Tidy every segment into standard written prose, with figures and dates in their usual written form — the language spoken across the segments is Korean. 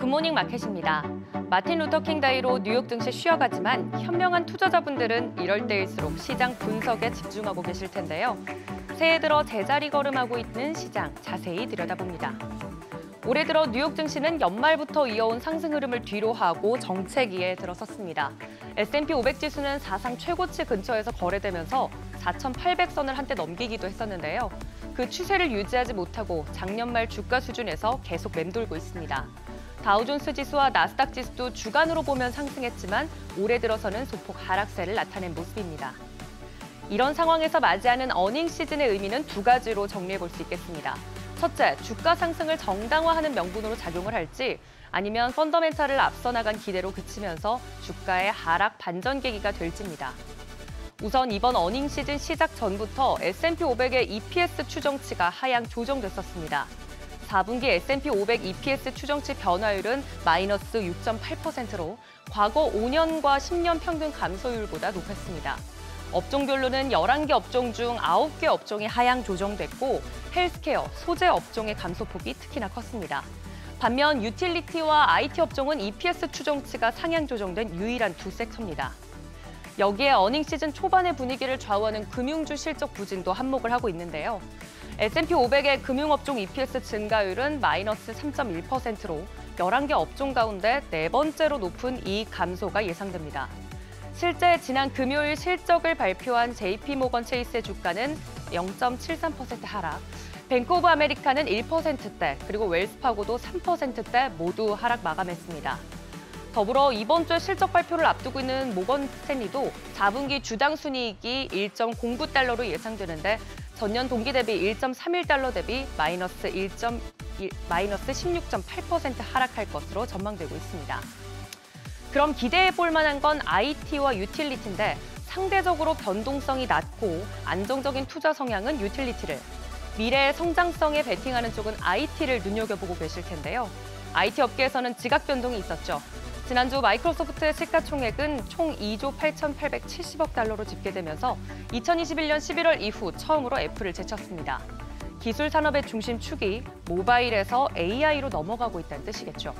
굿모닝 마켓입니다. 마틴 루터킹 데이로 뉴욕 증시 쉬어가지만 현명한 투자자분들은 이럴 때일수록 시장 분석에 집중하고 계실 텐데요. 새해 들어 제자리 걸음하고 있는 시장 자세히 들여다봅니다. 올해 들어 뉴욕 증시는 연말부터 이어온 상승 흐름을 뒤로하고 정체기에 들어섰습니다. S&P 500 지수는 사상 최고치 근처에서 거래되면서 4,800선을 한때 넘기기도 했었는데요. 그 추세를 유지하지 못하고 작년 말 주가 수준에서 계속 맴돌고 있습니다. 다우존스 지수와 나스닥 지수도 주간으로 보면 상승했지만 올해 들어서는 소폭 하락세를 나타낸 모습입니다. 이런 상황에서 맞이하는 어닝 시즌의 의미는 두 가지로 정리해 볼 수 있겠습니다. 첫째, 주가 상승을 정당화하는 명분으로 작용을 할지 아니면 펀더멘탈을 앞서 나간 기대로 그치면서 주가의 하락 반전 계기가 될지입니다. 우선 이번 어닝 시즌 시작 전부터 S&P 500의 EPS 추정치가 하향 조정됐었습니다. 4분기 S&P 500 EPS 추정치 변화율은 마이너스 6.8%로 과거 5년과 10년 평균 감소율보다 높았습니다. 업종별로는 11개 업종 중 9개 업종이 하향 조정됐고 헬스케어, 소재 업종의 감소폭이 특히나 컸습니다. 반면 유틸리티와 IT 업종은 EPS 추정치가 상향 조정된 유일한 두 섹터입니다. 여기에 어닝 시즌 초반의 분위기를 좌우하는 금융주 실적 부진도 한몫을 하고 있는데요. S&P 500의 금융업종 EPS 증가율은 마이너스 3.1%로 11개 업종 가운데 네 번째로 높은 이익 감소가 예상됩니다. 실제 지난 금요일 실적을 발표한 JP모건 체이스의 주가는 0.73% 하락, 뱅크 오브 아메리카는 1%대, 그리고 웰스파고도 3%대 모두 하락 마감했습니다. 더불어 이번 주에 실적 발표를 앞두고 있는 모건 스탠리도 4분기 주당 순이익이 1.09달러로 예상되는데 전년 동기 대비 1.31달러 대비 마이너스 16.8% 하락할 것으로 전망되고 있습니다. 그럼 기대해 볼 만한 건 IT와 유틸리티인데 상대적으로 변동성이 낮고 안정적인 투자 성향은 유틸리티를, 미래의 성장성에 베팅하는 쪽은 IT를 눈여겨보고 계실 텐데요. IT 업계에서는 지각 변동이 있었죠. 지난주 마이크로소프트의 시가총액은 총 2조 8,870억 달러로 집계되면서 2021년 11월 이후 처음으로 애플을 제쳤습니다. 기술 산업의 중심축이 모바일에서 AI로 넘어가고 있다는 뜻이겠죠.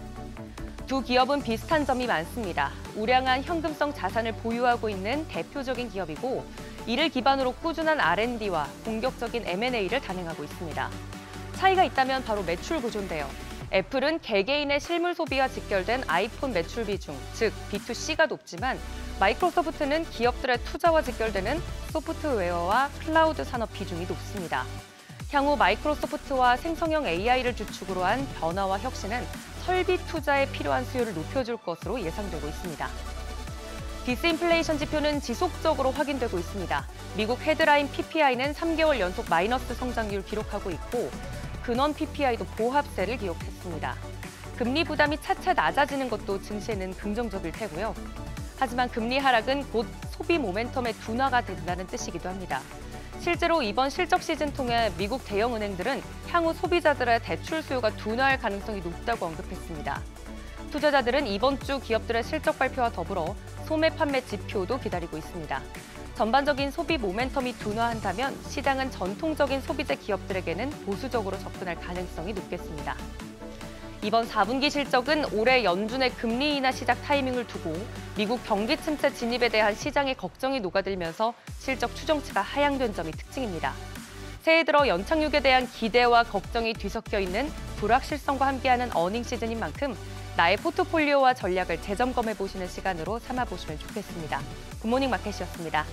두 기업은 비슷한 점이 많습니다. 우량한 현금성 자산을 보유하고 있는 대표적인 기업이고 이를 기반으로 꾸준한 R&D와 공격적인 M&A를 단행하고 있습니다. 차이가 있다면 바로 매출 구조인데요. 애플은 개개인의 실물 소비와 직결된 아이폰 매출 비중, 즉 B2C가 높지만 마이크로소프트는 기업들의 투자와 직결되는 소프트웨어와 클라우드 산업 비중이 높습니다. 향후 마이크로소프트와 생성형 AI를 주축으로 한 변화와 혁신은 설비 투자에 필요한 수요를 높여줄 것으로 예상되고 있습니다. 디스인플레이션 지표는 지속적으로 확인되고 있습니다. 미국 헤드라인 PPI는 3개월 연속 마이너스 성장률 기록하고 있고 근원 PPI도 보합세를 기록했습니다. 금리 부담이 차차 낮아지는 것도 증시에는 긍정적일 테고요. 하지만 금리 하락은 곧 소비 모멘텀의 둔화가 된다는 뜻이기도 합니다. 실제로 이번 실적 시즌 통해 미국 대형은행들은 향후 소비자들의 대출 수요가 둔화할 가능성이 높다고 언급했습니다. 투자자들은 이번 주 기업들의 실적 발표와 더불어 소매 판매 지표도 기다리고 있습니다. 전반적인 소비 모멘텀이 둔화한다면 시장은 전통적인 소비재 기업들에게는 보수적으로 접근할 가능성이 높겠습니다. 이번 4분기 실적은 올해 연준의 금리 인하 시작 타이밍을 두고 미국 경기 침체 진입에 대한 시장의 걱정이 녹아들면서 실적 추정치가 하향된 점이 특징입니다. 새해 들어 연착륙에 대한 기대와 걱정이 뒤섞여 있는 불확실성과 함께하는 어닝 시즌인 만큼 나의 포트폴리오와 전략을 재점검해 보시는 시간으로 삼아보시면 좋겠습니다. 굿모닝 마켓이었습니다.